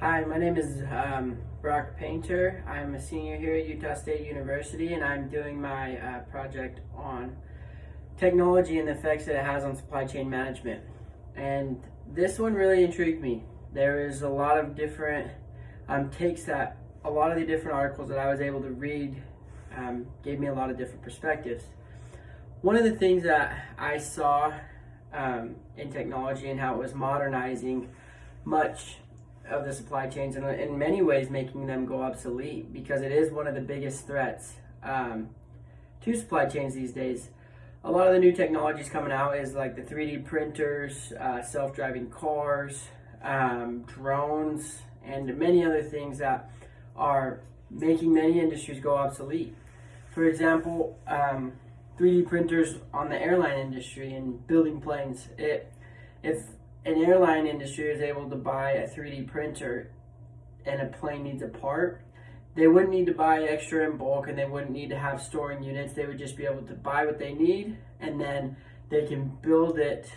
Hi, my name is Brock Painter. I'm a senior here at Utah State University, and I'm doing my project on technology and the effects that it has on supply chain management. And this one really intrigued me. There is a lot of different takes that a lot of the different articles that I was able to read gave me a lot of different perspectives. One of the things that I saw in technology and how it was modernizing much of the supply chains and in many ways making them go obsolete, because it is one of the biggest threats to supply chains these days. A lot of the new technologies coming out is like the 3D printers, self-driving cars, drones, and many other things that are making many industries go obsolete. For example, 3D printers on the airline industry and building planes. If an airline industry is able to buy a 3D printer and a plane needs a part, they wouldn't need to buy extra in bulk and they wouldn't need to have storing units. They would just be able to buy what they need and then they can build it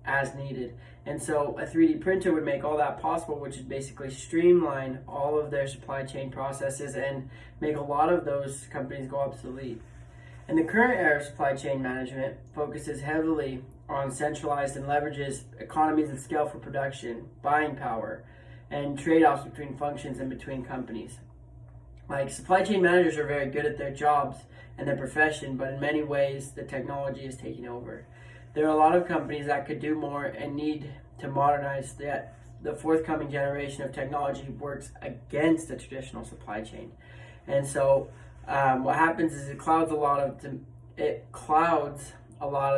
as needed. And so a 3D printer would make all that possible, which is basically streamline all of their supply chain processes and make a lot of those companies go obsolete. And the current era of supply chain management focuses heavily on centralized and leverages economies of scale for production, buying power, and trade-offs between functions and between companies. Like, supply chain managers are very good at their jobs and their profession, but in many ways the technology is taking over. There are a lot of companies that could do more and need to modernize that. The forthcoming generation of technology works against the traditional supply chain. And so what happens is it clouds a lot of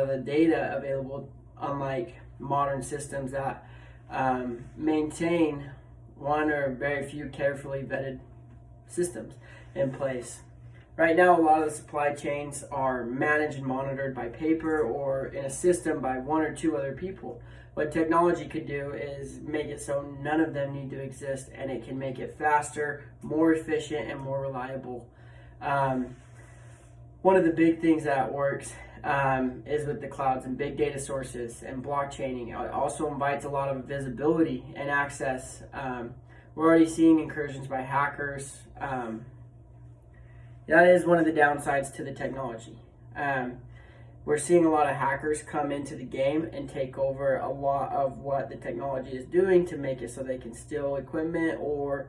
the data available, unlike modern systems that maintain one or very few carefully vetted systems in place. Right now, a lot of the supply chains are managed and monitored by paper or in a system by one or two other people. What technology could do is make it so none of them need to exist, and it can make it faster, more efficient, and more reliable. One of the big things that works is with the clouds and big data sources and blockchaining. It also invites a lot of visibility and access. We're already seeing incursions by hackers. That is one of the downsides to the technology. We're seeing a lot of hackers come into the game and take over a lot of what the technology is doing to make it so they can steal equipment or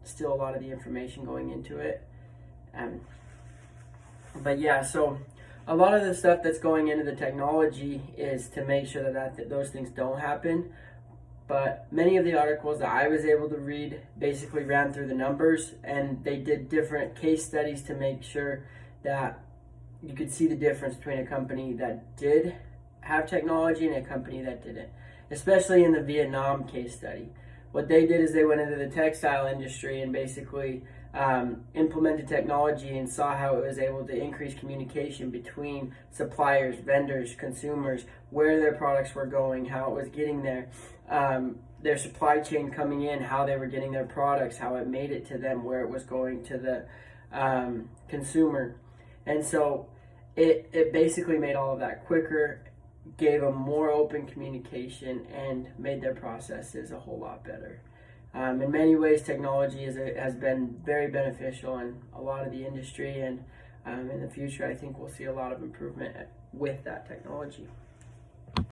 steal a lot of the information going into it. But yeah, so a lot of the stuff that's going into the technology is to make sure that those things don't happen. But many of the articles that I was able to read basically ran through the numbers, and they did different case studies to make sure that you could see the difference between a company that did have technology and a company that didn't, especially in the Vietnam case study. What they did is they went into the textile industry and basically implemented technology and saw how it was able to increase communication between suppliers, vendors, consumers, where their products were going, how it was getting there, their supply chain coming in, how they were getting their products, how it made it to them, where it was going to the consumer. And so it basically made all of that quicker, gave them more open communication, and made their processes a whole lot better. In many ways, technology has been very beneficial in a lot of the industry, and in the future, I think we'll see a lot of improvement with that technology.